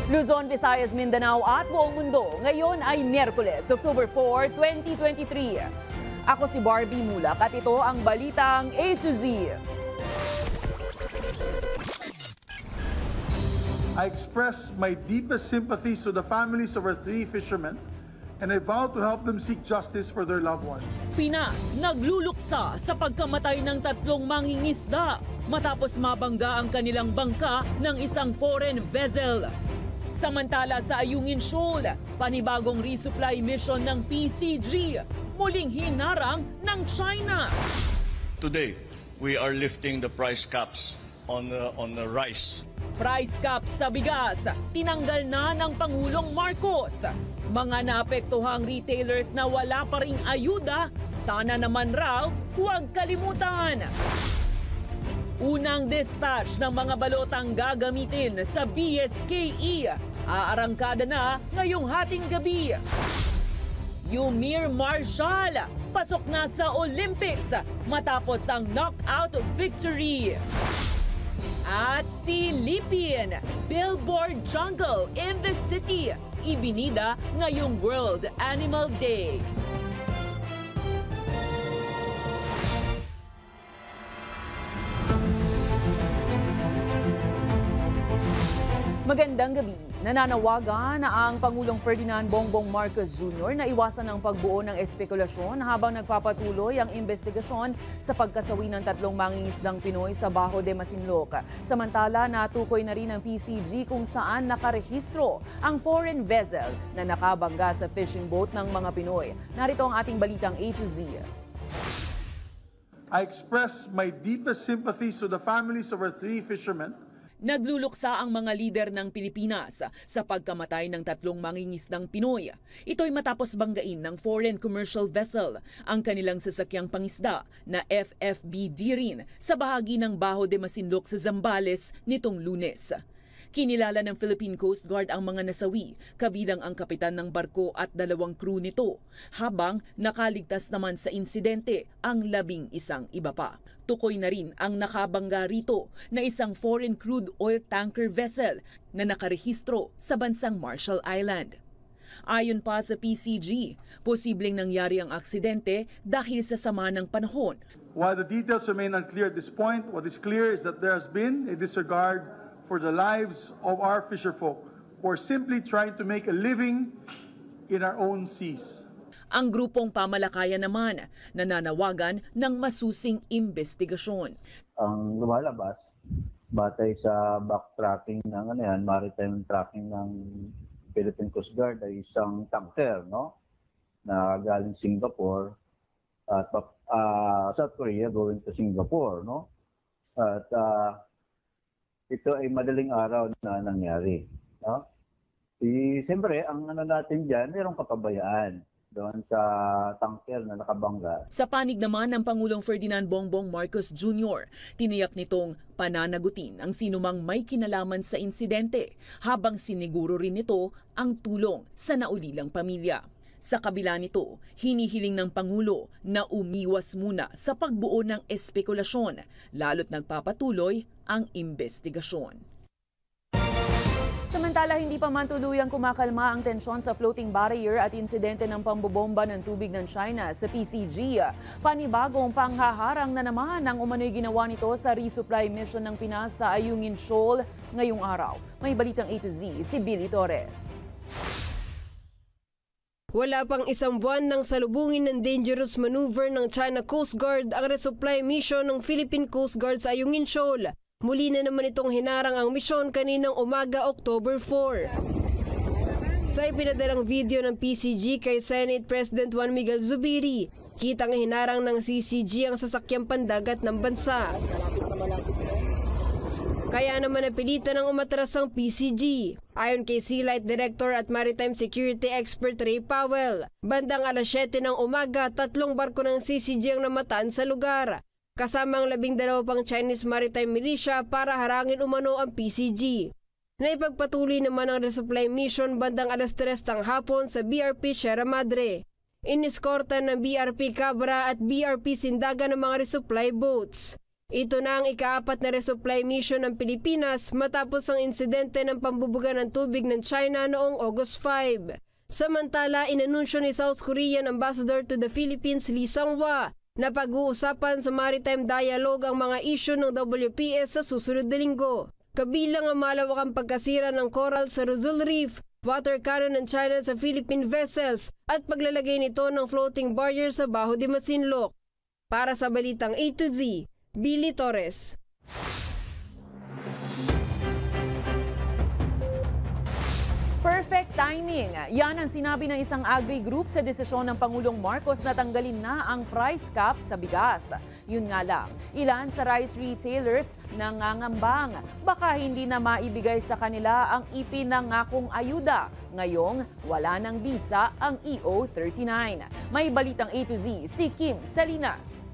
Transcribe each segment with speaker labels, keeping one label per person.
Speaker 1: Luzon, Visayas, Mindanao at buong mundo. Ngayon ay Miyerkules, October 4, 2023. Ako si Barbie Mulak at ito ang balitang A to Z.
Speaker 2: I express my deepest sympathies to the families of our 3 fishermen and I vow to help them seek justice for their loved ones.
Speaker 1: Pinas nagluluksa sa pagkamatay ng 3 mangingisda matapos mabangga ang kanilang bangka ng isang foreign vessel. Samantala sa Ayungin Shoal, panibagong resupply mission ng PCG, muling hinarang ng China.
Speaker 3: Today, we are lifting the price caps on the rice.
Speaker 1: Price cap sa bigas, tinanggal na ng Pangulong Marcos. Mga naapektuhang retailers na wala pa ring ayuda, sana naman raw huwag kalimutan. Unang dispatch ng mga balotang gagamitin sa BSKE, aarangkada na ngayong hating gabi. Yumir Marshall, pasok na sa Olympics matapos ang knockout victory. At si Lipin, Billboard Jungle in the City, ibinida ngayong World Animal Day. Magandang gabi. Nananawagan na ang Pangulong Ferdinand Bongbong Marcos Jr. na iwasan ang pagbuo ng espekulasyon habang nagpapatuloy ang investigasyon sa pagkasawi ng 3 mangingisdang Pinoy sa Bajo de Masinloc. Samantala, natukoy na rin ng PCG kung saan nakarehistro ang foreign vessel na nakabangga sa fishing boat ng mga Pinoy. Narito ang ating balitang A to Z.
Speaker 2: I express my deepest sympathies to the families of our 3 fishermen.
Speaker 1: Nagluluksa ang mga lider ng Pilipinas sa pagkamatay ng 3 mangingisdang Pinoy. Ito'y matapos banggain ng foreign commercial vessel ang kanilang sasakyang pangisda na FFB Dirin sa bahagi ng Bajo de Masinloc sa Zambales nitong Lunes. Kinilala ng Philippine Coast Guard ang mga nasawi, kabilang ang kapitan ng barko at 2 crew nito, habang nakaligtas naman sa insidente ang 11 iba pa. Tukoy na rin ang nakabangga rito na isang foreign crude oil tanker vessel na nakarehistro sa bansang Marshall Island. Ayon pa sa PCG, posibleng nangyari ang aksidente dahil sa sama ng panahon.
Speaker 2: While the details remain unclear at this point, what is clear is that there has been a disregard for the lives of our fisherfolk who are simply trying to make a living in our own seas.
Speaker 1: Ang grupong pamalakayan naman nananawagan ng masusing investigasyon.
Speaker 4: Ang lumalabas, batay sa backtracking ng maritime tracking ng Philippine Coast Guard ay isang tanker, na galing Singapore at South Korea going to Singapore, At ito ay madaling araw na nangyari, Siyempre, ang natin diyan, mayroong kapabayaan doon sa tanker na nakabangga.
Speaker 1: Sa panig naman ng Pangulong Ferdinand Bongbong Marcos Jr., tiniyak nitong pananagutin ang sinumang may kinalaman sa insidente habang siniguro rin nito ang tulong sa naulilang pamilya. Sa kabila nito, hinihiling ng Pangulo na umiwas muna sa pagbuo ng espekulasyon, lalo't nagpapatuloy ang investigasyon. Samantala, hindi pa man tuluyang kumakalma ang tensyon sa floating barrier at insidente ng pambobomba ng tubig ng China sa PCG. Panibagong panghaharang na naman ang umano'y ginawa nito sa resupply mission ng Pinas sa Ayungin Shoal ngayong araw. May balitang A to Z, si Billy Torres.
Speaker 5: Wala pang 1 buwan nang salubungin ng dangerous maneuver ng China Coast Guard ang resupply mission ng Philippine Coast Guard sa Ayungin Shoal. Muli na naman itong hinarang ang misyon kaninang umaga October 4. Sa ipinadalang video ng PCG kay Senate President Juan Miguel Zubiri, kitang hinarang ng CCG ang sasakyang pandagat ng bansa. Kaya naman napilitan ng umatras ang PCG. Ayon kay Sealight Director at Maritime Security Expert Ray Powell, bandang alas 7 ng umaga, 3 barko ng CCG ang namataan sa lugar, kasama ang 12 pang Chinese Maritime Militia para harangin umano ang PCG. Naipagpatuloy naman ang resupply mission bandang alas 3 ng hapon sa BRP Sierra Madre. Iniskortan ng BRP Cabra at BRP Sindaga ng mga resupply boats. Ito na ang ika-4 na resupply mission ng Pilipinas matapos ang insidente ng pambubuga ng tubig ng China noong August 5. Samantala, inanunsyo ni South Korean Ambassador to the Philippines Lee Sang-hwa na pag-uusapan sa maritime dialogue ang mga issue ng WPS sa susunod na linggo. Kabilang ang malawakang pagkasira ng coral sa Rizal Reef, water cannon ng China sa Philippine vessels at paglalagay nito ng floating barrier sa Baho de Masinloc. Para sa Balitang A to Z, Billy Torres.
Speaker 1: Perfect timing. Yan ang sinabi ng isang agri-group sa desisyon ng Pangulong Marcos na tanggalin na ang price cap sa bigas. Yun nga lang, ilan sa rice retailers nangangambang baka hindi na maibigay sa kanila ang ipinangakong ayuda. Ngayong wala ng bisa ang EO39. May Balitang A to Z, si Kim Salinas.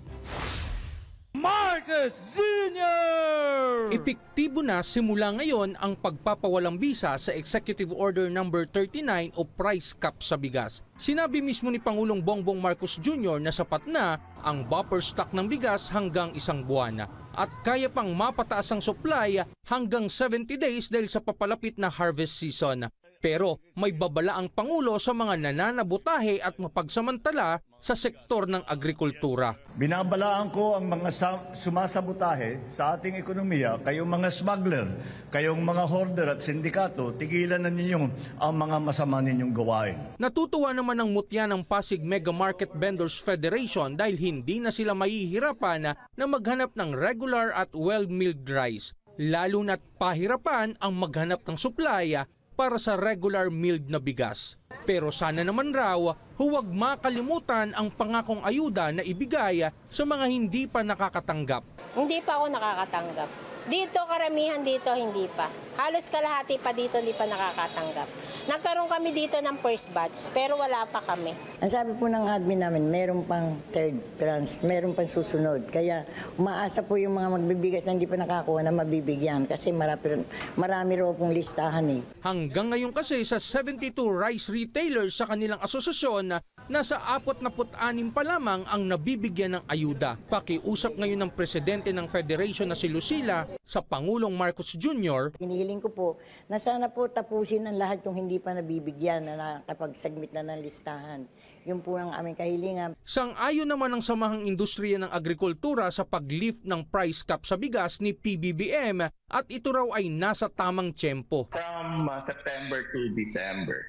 Speaker 6: Marcos Jr.
Speaker 7: Epektibo na simula ngayon ang pagpapawalang bisa sa Executive Order No. 39 o price cap sa bigas. Sinabi mismo ni Pangulong Bongbong Marcos Jr. na sapat na ang buffer stock ng bigas hanggang 1 buwan at kaya pang mapataas ang supply hanggang 70 days dahil sa papalapit na harvest season. Pero may babala ang Pangulo sa mga nananabutahe at mapagsamantala sa sektor ng agrikultura.
Speaker 8: Binabalaan ko ang mga sumasabotahe sa ating ekonomiya, kayong mga smuggler, kayong mga hoarder at sindikato, tigilan na ninyo ang mga masama ninyong gawain.
Speaker 7: Natutuwa naman ang mutya ng Pasig Mega Market Vendors Federation dahil hindi na sila mahihirapan na maghanap ng regular at well-milled rice. Lalo na't pahirapan ang maghanap ng supply para sa regular milled na bigas. Pero sana naman raw, huwag makalimutan ang pangakong ayuda na ibigay sa mga hindi pa nakakatanggap.
Speaker 9: Hindi pa ako nakakatanggap. Dito, karamihan dito, hindi pa. Halos kalahati pa dito, hindi pa nakakatanggap. Nagkaroon kami dito ng first batch, pero wala pa kami.
Speaker 10: Ang sabi po ng admin namin, meron pang third tranche, meron pang susunod. Kaya umaasa po yung mga magbibigas na hindi pa nakakuha na mabibigyan kasi marami raw pong listahan eh.
Speaker 7: Hanggang ngayon kasi sa 72 rice retailers sa kanilang asosasyon, nasa 46 pa lamang ang nabibigyan ng ayuda. Pakiusap ngayon ng presidente ng federation na si Lucila sa Pangulong Marcos Jr.
Speaker 10: Hinihiling ko po na sana po tapusin ang lahat yung hindi pa nabibigyan na nakapag-submit na ng listahan. Yun po ang aming kahilingan.
Speaker 7: Sang-ayon naman ang Samahang Industriya ng Agrikultura sa pag-lift ng price cap sa bigas ni PBBM at ito raw ay nasa tamang tiyempo.
Speaker 11: From September to December,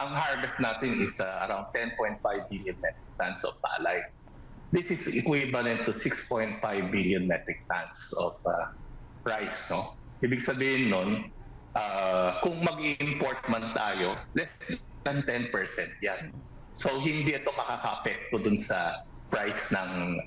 Speaker 11: ang harvest natin is around 10.5 billion metric tons of palay. This is equivalent to 6.5 billion metric tons of rice, no? Ibig sabihin nun, kung mag-import man tayo, less than 10% yan. So hindi ito makaka-apekto dun sa price ng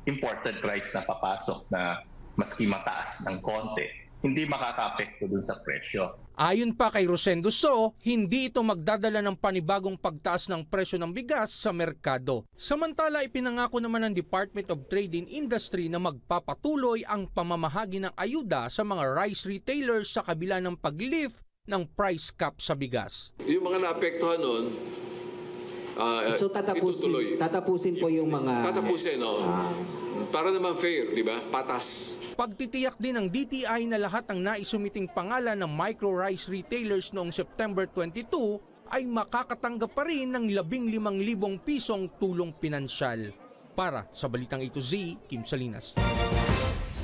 Speaker 11: imported rice na papasok na maski mataas ng konti. Hindi makaka-apekto dun sa presyo.
Speaker 7: Ayon pa kay Rosendo So, hindi ito magdadala ng panibagong pagtaas ng presyo ng bigas sa merkado. Samantala, ipinangako naman ng Department of Trade and Industry na magpapatuloy ang pamamahagi ng ayuda sa mga rice retailers sa kabila ng pag-lift ng price cap sa bigas.
Speaker 12: Yung mga naapektuhan nun,
Speaker 13: so tatapusin po yung mga...
Speaker 12: Tatapusin, no? Para naman fair, di ba? Patas.
Speaker 7: Pagtitiyak din ng DTI na lahat ng naisumiting pangalan ng micro-rice retailers noong September 22 ay makakatanggap pa rin ng 15,000 pisong tulong pinansyal. Para sa Balitang A to Z, Kim Salinas.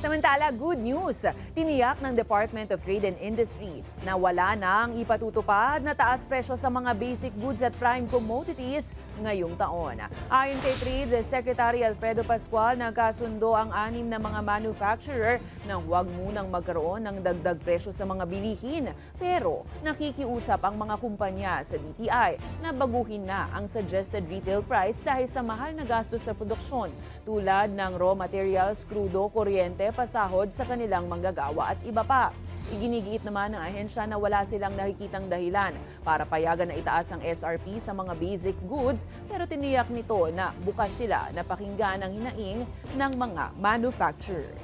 Speaker 1: Samantala, good news. Tiniyak ng Department of Trade and Industry na wala nang ipatutupad na taas presyo sa mga basic goods at prime commodities ngayong taon. Ayon kay Trade Secretary Alfredo Pascual, nagkasundo ang 6 na mga manufacturer na huwag munang magkaroon ng dagdag presyo sa mga bilihin. Pero nakikiusap ang mga kumpanya sa DTI na baguhin na ang suggested retail price dahil sa mahal na gastos sa produksyon tulad ng raw materials, krudo, kuryente, pasahod sa kanilang manggagawa at iba pa. Iginigiit naman ng ahensya na wala silang nakikitang dahilan para payagan na itaas ang SRP sa mga basic goods, pero tiniyak nito na bukas sila na pakinggan ang hinaing ng mga manufacturer.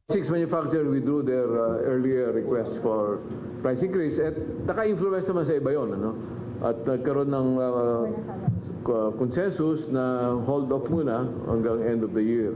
Speaker 14: 6 manufacturers withdrew their earlier request for price increase at naka-influence naman sa iba yun. Ano? At nagkaroon ng consensus na hold off muna hanggang end of the year.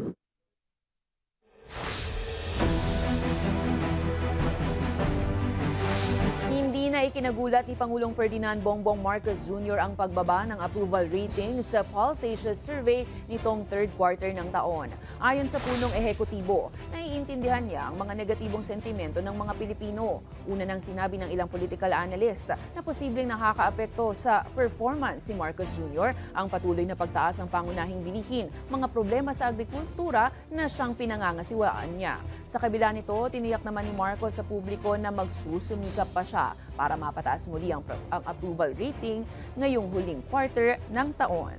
Speaker 1: Hindi na ikinagulat ni Pangulong Ferdinand Bongbong Marcos Jr. ang pagbaba ng approval rating sa Pulse Asia Survey nitong third quarter ng taon. Ayon sa punong ehekutibo, naiintindihan niya ang mga negatibong sentimento ng mga Pilipino. Una nang sinabi ng ilang political analyst na posibleng nakakaapekto sa performance ni Marcos Jr. ang patuloy na pagtaas ng pangunahing bilihin, mga problema sa agrikultura na siyang pinangangasiwaan niya. Sa kabila nito, tiniyak naman ni Marcos sa publiko na magsusumikap pa siya para mapataas muli ang approval rating ngayong huling quarter ng taon.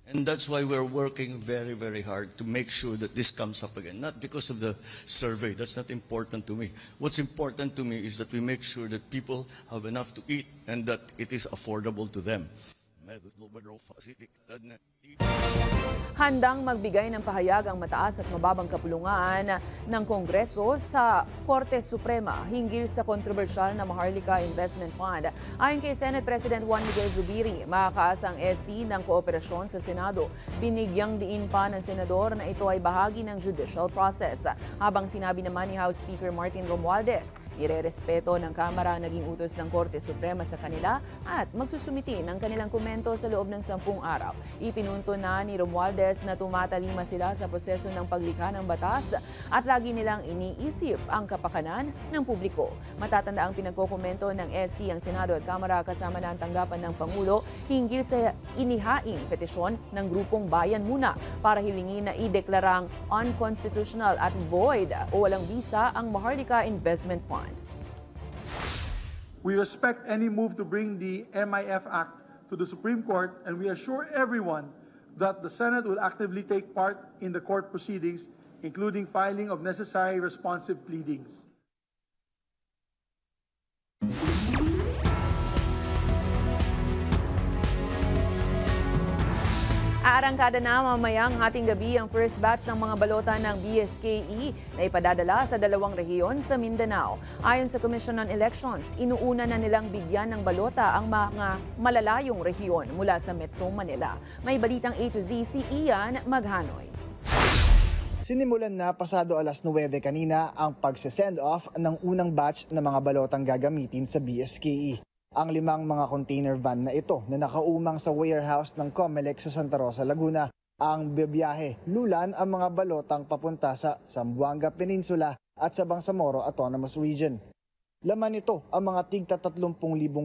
Speaker 3: And that's why we're working very, very hard to make sure that this comes up again. Not because of the survey, that's not important to me. What's important to me is that we make sure that people have enough to eat and that it is affordable to them.
Speaker 1: Handang magbigay ng pahayag ang mataas at mababang kapulungan ng Kongreso sa Korte Suprema hinggil sa kontrobersyal na Maharlika Investment Fund. Ayon kay Senate President Juan Miguel Zubiri, makakaasang SC ng kooperasyon sa Senado. Binigyang diin pa ng senador na ito ay bahagi ng judicial process. Habang sinabi naman ni House Speaker Martin Romualdez, irerespeto ng Kamara naging utos ng Korte Suprema sa kanila at magsusumiti ng kanilang komento sa loob ng 10 araw. Ipinunto na ni Romualdez na tumatalima sila sa proseso ng paglikha ng batas at lagi nilang iniisip ang kapakanan ng publiko. Matatanda ang pinagkokomento ng SC ang Senado at Kamara kasama na ang tanggapan ng Pangulo hinggil sa inihaing petisyon ng grupong Bayan Muna para hilingin na ideklarang unconstitutional at void o walang bisa ang Maharlika Investment Fund.
Speaker 2: We respect any move to bring the MIF Act to the Supreme Court, and we assure everyone that the Senate will actively take part in the court proceedings, including filing of necessary responsive pleadings.
Speaker 1: Aarangkada na mamayang hating gabi ang first batch ng mga balota ng BSKE na ipadadala sa 2 rehiyon sa Mindanao. Ayon sa Commission on Elections, inuuna na nilang bigyan ng balota ang mga malalayong rehiyon mula sa Metro Manila. May balitang A to Z si Ian Maghanoy.
Speaker 15: Sinimulan na pasado alas 9 kanina ang pagse-send off ng unang batch ng mga balotang gagamitin sa BSKE. Ang 5 mga container van na ito na nakaumang sa warehouse ng COMELEC sa Santa Rosa, Laguna ang bibiyahe lulan ang mga balotang papunta sa Zamboanga Peninsula at sa Bangsamoro Autonomous Region. Laman nito ang mga tigta 30,000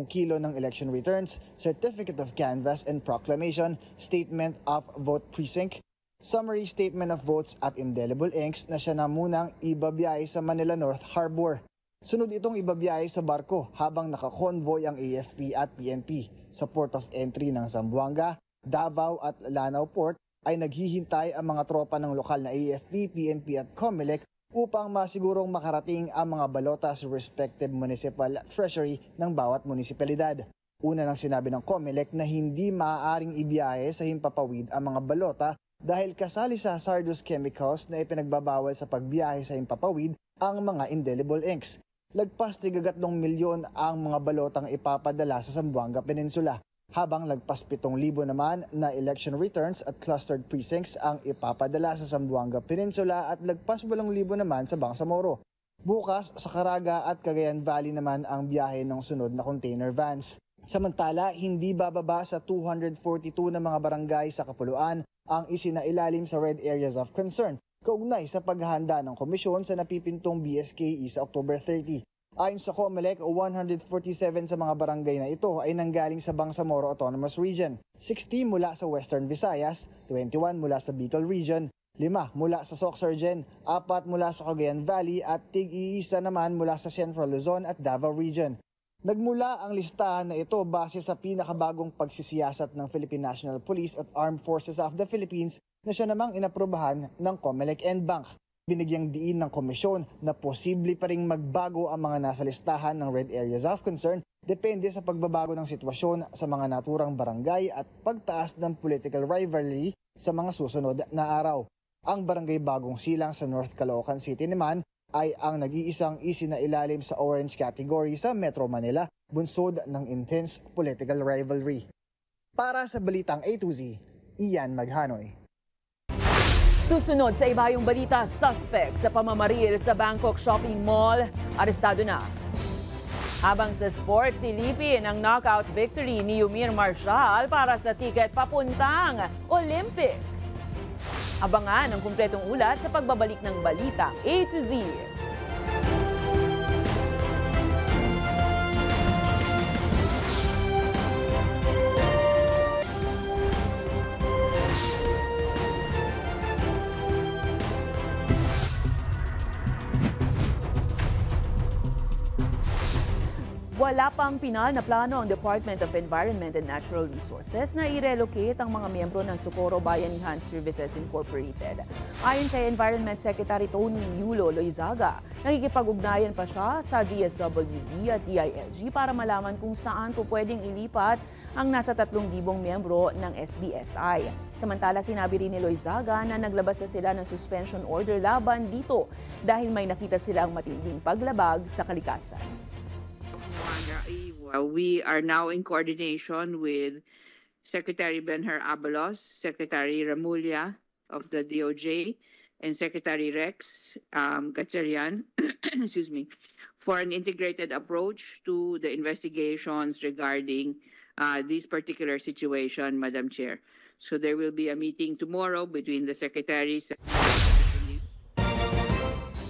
Speaker 15: kilo ng election returns, certificate of canvass and proclamation, statement of vote precinct, summary statement of votes at indelible inks na siya na munang ibabiyahe sa Manila North Harbor. Sunod itong ibabiyahe sa barko habang nakakonvoy ang AFP at PNP. Sa port of entry ng Zamboanga, Davao at Lanao Port ay naghihintay ang mga tropa ng lokal na AFP, PNP at COMELEC upang masigurong makarating ang mga balota sa respective municipal treasury ng bawat munisipalidad. Una nang sinabi ng COMELEC na hindi maaaring ibiyahe sa himpapawid ang mga balota dahil kasali sa hazardous chemicals na ipinagbabawal sa pagbiyahe sa himpapawid ang mga indelible inks. Lagpas 3 milyon ang mga balotang ipapadala sa Zamboanga Peninsula, habang lagpas 7,000 naman na election returns at clustered precincts ang ipapadala sa Zamboanga Peninsula at lagpas 8,000 naman sa Bangsamoro. Bukas sa Caraga at Cagayan Valley naman ang biyahe ng sunod na container vans. Samantala, hindi bababa sa 242 na mga barangay sa Kapuluan ang isinailalim sa Red Areas of Concern kaugnay sa paghahanda ng komisyon sa napipintong BSKE sa October 30. Ayon sa COMELEC, 147 sa mga barangay na ito ay nanggaling sa Bangsamoro Autonomous Region, 60 mula sa Western Visayas, 21 mula sa Bicol Region, 5 mula sa Sorsogon, 4 mula sa Cagayan Valley at tig-iisa naman mula sa Central Luzon at Davao Region. Nagmula ang listahan na ito base sa pinakabagong pagsisiyasat ng Philippine National Police at Armed Forces of the Philippines na siya namang inaprubahan ng COMELEC and Bank. Binigyang diin ng komisyon na posible pa ring magbago ang mga nasa listahan ng Red Areas of Concern depende sa pagbabago ng sitwasyon sa mga naturang barangay at pagtaas ng political rivalry sa mga susunod na araw. Ang barangay Bagong Silang sa North Caloocan City naman ay ang nag-iisang isinailalim sa orange category sa Metro Manila, bunsod ng intense political rivalry. Para sa Balitang A to Z, Ian Maghanoy.
Speaker 1: Susunod sa ibayong balita, suspect sa pamamaril sa Bangkok Shopping Mall, arestado na. Habang sa sports, silipin ang knockout victory ni Yumir Marshall para sa tiket papuntang Olympics. Abangan ang kumpletong ulat sa pagbabalik ng Balitang A to Z. Wala pang pinal na plano ang Department of Environment and Natural Resources na i-relocate ang mga miyembro ng Socorro Bayanihan Services Incorporated. Ayon kay Environment Secretary Tony Yulo Loizaga, nakikipag-ugnayan pa siya sa DSWD at DILG para malaman kung saan po pwedeng ilipat ang nasa 3,000 miyembro ng SBSI. Samantala, sinabi rin ni Loizaga na naglabas na sila ng suspension order laban dito dahil may nakita silang matinding paglabag sa kalikasan.
Speaker 16: We are now in coordination with Secretary Benher Abalos, Secretary Remulla of the DOJ, and Secretary Rex Gatchalian, excuse me, for an integrated approach to the investigations regarding this particular situation, Madam Chair. So there will be a meeting tomorrow between the secretaries.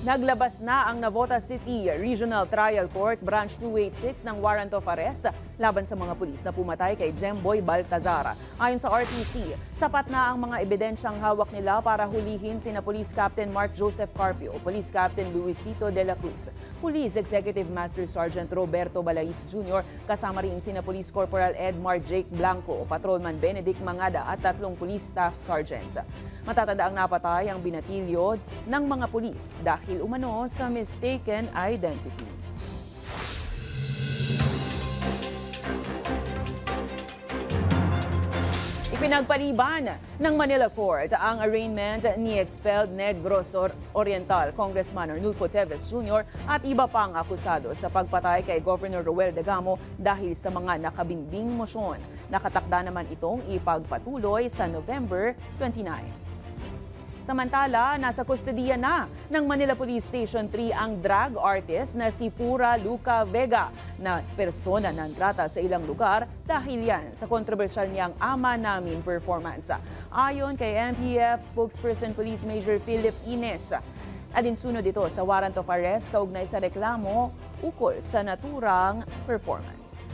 Speaker 1: Naglabas na ang Navotas City Regional Trial Court Branch 286 ng warrant of arrest laban sa mga pulis na pumatay kay Jemboy Baltazar. Ayon sa RTC, sapat na ang mga ebidensyang hawak nila para hulihin sina Police Captain Mark Joseph Carpio, Police Captain Luisito de la Cruz, Police Executive Master Sergeant Roberto Balais Jr., kasama rin sina Police Corporal Edmar Jake Blanco, Patrolman Benedict Mangada at 3 police staff sergeants. Matatanda ang napatay ang binatilyo ng mga pulis dahil umano sa mistaken identity. Ipinagpaliban ng Manila Court ang arraignment ni expelled Negros Oriental Congressman Arnulfo Teves Jr. at iba pang akusado sa pagpatay kay Governor Roel Degamo dahil sa mga nakabinbing mosyon. Nakatakda naman itong ipagpatuloy sa November 29. Samantala, nasa kustodiya na ng Manila Police Station 3 ang drag artist na si Pura Luca Vega na persona non grata sa ilang lugar dahil yan sa kontrobersyal niyang Ama Namin performance. Ayon kay MPF spokesperson Police Major Philip Ines, alinsunod ito sa warrant of arrest kaugnay sa reklamo ukol sa naturang performance.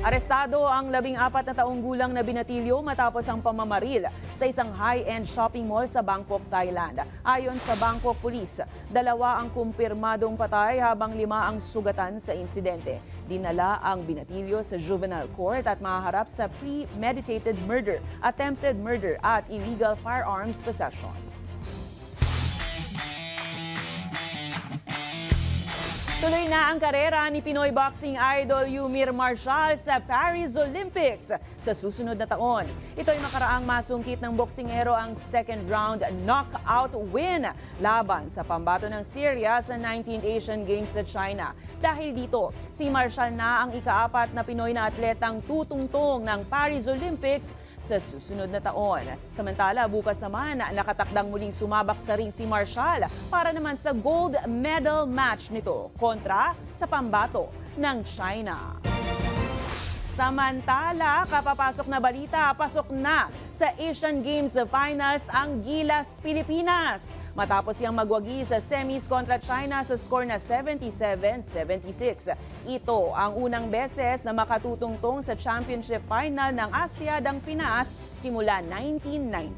Speaker 1: Arestado ang 14 na taong gulang na binatilyo matapos ang pamamaril sa isang high-end shopping mall sa Bangkok, Thailand. Ayon sa Bangkok Police, 2 ang kumpirmadong patay habang 5 ang sugatan sa insidente. Dinala ang binatilyo sa juvenile court at mahaharap sa premeditated murder, attempted murder at illegal firearms possession. Tuloy na ang karera ni Pinoy boxing idol Yumir Marshall sa Paris Olympics sa susunod na taon. Ito'y makaraang masungkit ng boksingero ang second round knockout win laban sa pambato ng Syria sa 19th Asian Games sa China. Dahil dito, si Marshall na ang ika-4 na Pinoy na atletang tutungtong ng Paris Olympics sa susunod na taon. Samantala, bukas naman nakatakdang muling sumabak sa ring si Marshall para naman sa gold medal match nito kontra sa pambato ng China. Samantala, kapapasok na balita, pasok na sa Asian Games Finals ang Gilas Pilipinas. Matapos siyang magwagi sa semis kontra China sa score na 77-76. Ito ang unang beses na makatutungtong sa championship final ng Asia ng Pinas simula 1990.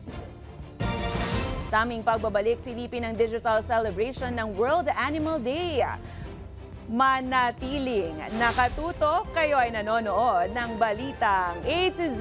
Speaker 1: Sa aming pagbabalik, silipin ang digital celebration ng World Animal Day. Manatiling nakatutok, kayo ay nanonood ng Balitang A to Z.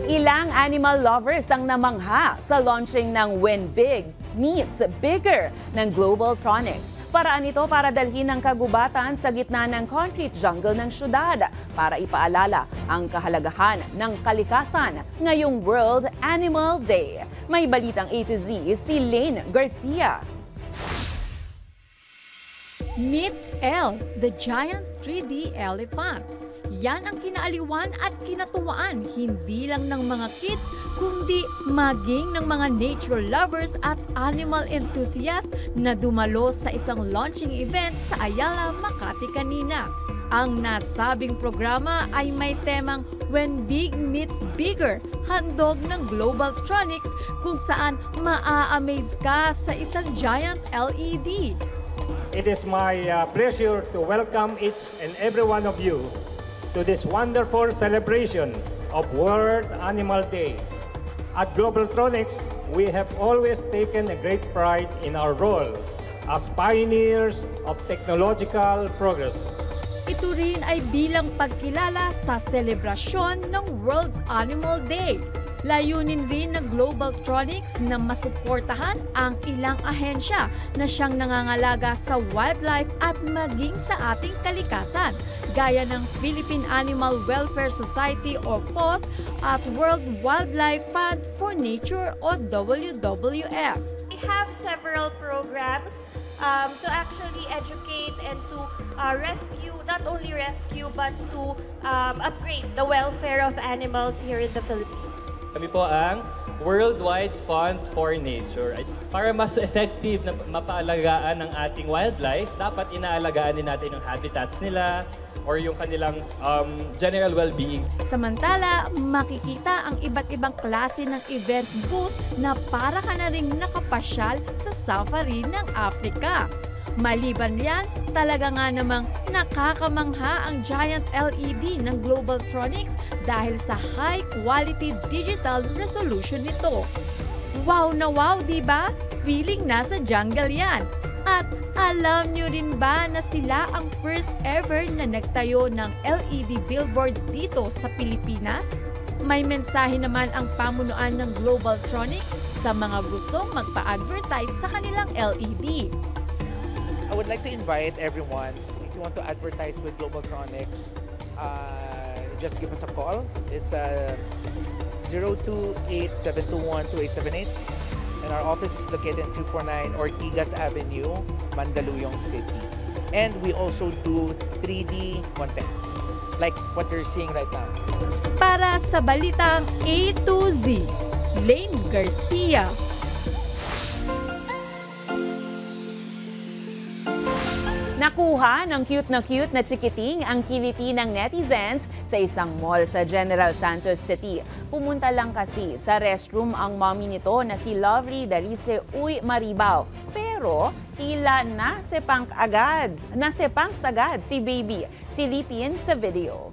Speaker 1: Ilang animal lovers ang namangha sa launching ng Win Big, meets bigger ng Globaltronics. Paraan ito para dalhin ang kagubatan sa gitna ng concrete jungle ng syudad para ipaalala ang kahalagahan ng kalikasan ngayong World Animal Day. May balitang A to Z si Lane Garcia.
Speaker 17: Meet Elle, the giant 3D elephant. Yan ang kinaaliwan at kinatuwaan hindi lang ng mga kids kundi maging ng mga nature lovers at animal enthusiasts na dumalo sa isang launching event sa Ayala, Makati kanina. Ang nasabing programa ay may temang When Big Meets Bigger, handog ng Globaltronics kung saan maa-amaze ka sa isang giant LED.
Speaker 18: It is my pleasure to welcome each and every one of you to this wonderful celebration of World Animal Day. At Globaltronics, we have always taken a great pride in our role as pioneers of technological progress.
Speaker 17: Ito rin ay bilang pagkilala sa selebrasyon ng World Animal Day. Layunin rin ng Globaltronics na masuportahan ang ilang ahensya na siyang nangangalaga sa wildlife at maging sa ating kalikasan, gaya ng Philippine Animal Welfare Society o PAWS at World Wildlife Fund for Nature o WWF.
Speaker 19: We have several programs to actually educate and to rescue, not only rescue, but to upgrade the welfare of animals here in the Philippines.
Speaker 20: Kami po ang Worldwide Fund for Nature. Para mas effective na mapaalagaan ng ating wildlife, dapat inaalagaan din natin yung habitats nila or yung kanilang general well-being.
Speaker 17: Samantala, makikita ang iba't ibang klase ng event booth na para ka na ring nakapasyal sa safari ng Africa. Maliban yan, talaga nga namang nakakamangha ang giant LED ng Globaltronics dahil sa high-quality digital resolution nito. Wow na wow, diba? Feeling nasa jungle yan. At alam nyo rin ba na sila ang first ever na nagtayo ng LED billboard dito sa Pilipinas? May mensahe naman ang pamunuan ng Globaltronics sa mga gustong magpa-advertise sa kanilang LED.
Speaker 21: I would like to invite everyone, if you want to advertise with Globaltronics, just give us a call. It's 028-721-2878. And our office is located in 249 Ortigas Avenue, Mandaluyong City. And we also do 3D contents, like what you're seeing right now.
Speaker 17: Para sa balitang A to Z, Lane Garcia.
Speaker 1: Nakuha ng cute na chikiting ang kiliti ng netizens sa isang mall sa General Santos City. Pumunta lang kasi sa restroom ang mommy nito na si Lovely Darice Uy Maribao. Pero tila nasepang sagad si baby. Silipin sa video.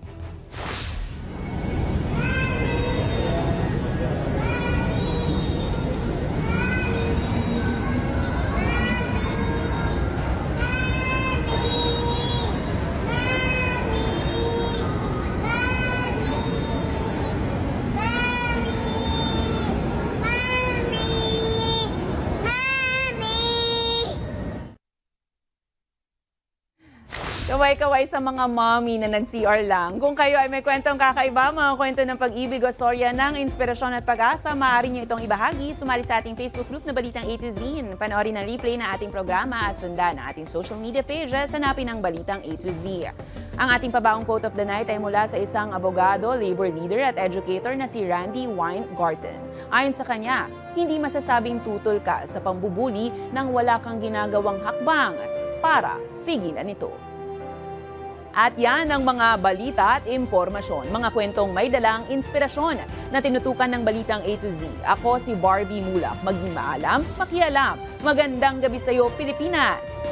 Speaker 1: Kaway-kaway sa mga mommy na nag-CR lang. Kung kayo ay may kwentong kakaiba, mga kwento ng pag-ibig o storya ng inspirasyon at pag-asa, maaari nyo itong ibahagi. Sumali sa ating Facebook group na Balitang A to Z. Panoorin ang replay ng ating programa at sundan ang ating social media pages. Hanapin ang Balitang A to Z. Ang ating pabaong quote of the night ay mula sa isang abogado, labor leader at educator na si Randy Weingarten. Ayon sa kanya, hindi masasabing tutol ka sa pambubuli nang wala kang ginagawang hakbang para pigilan ito. At yan ang mga balita at impormasyon, mga kwentong may dalang inspirasyon na tinutukan ng Balitang A to Z. Ako si Barbie Mulak. Maging maalam, makialam. Magandang gabi sa iyo, Pilipinas!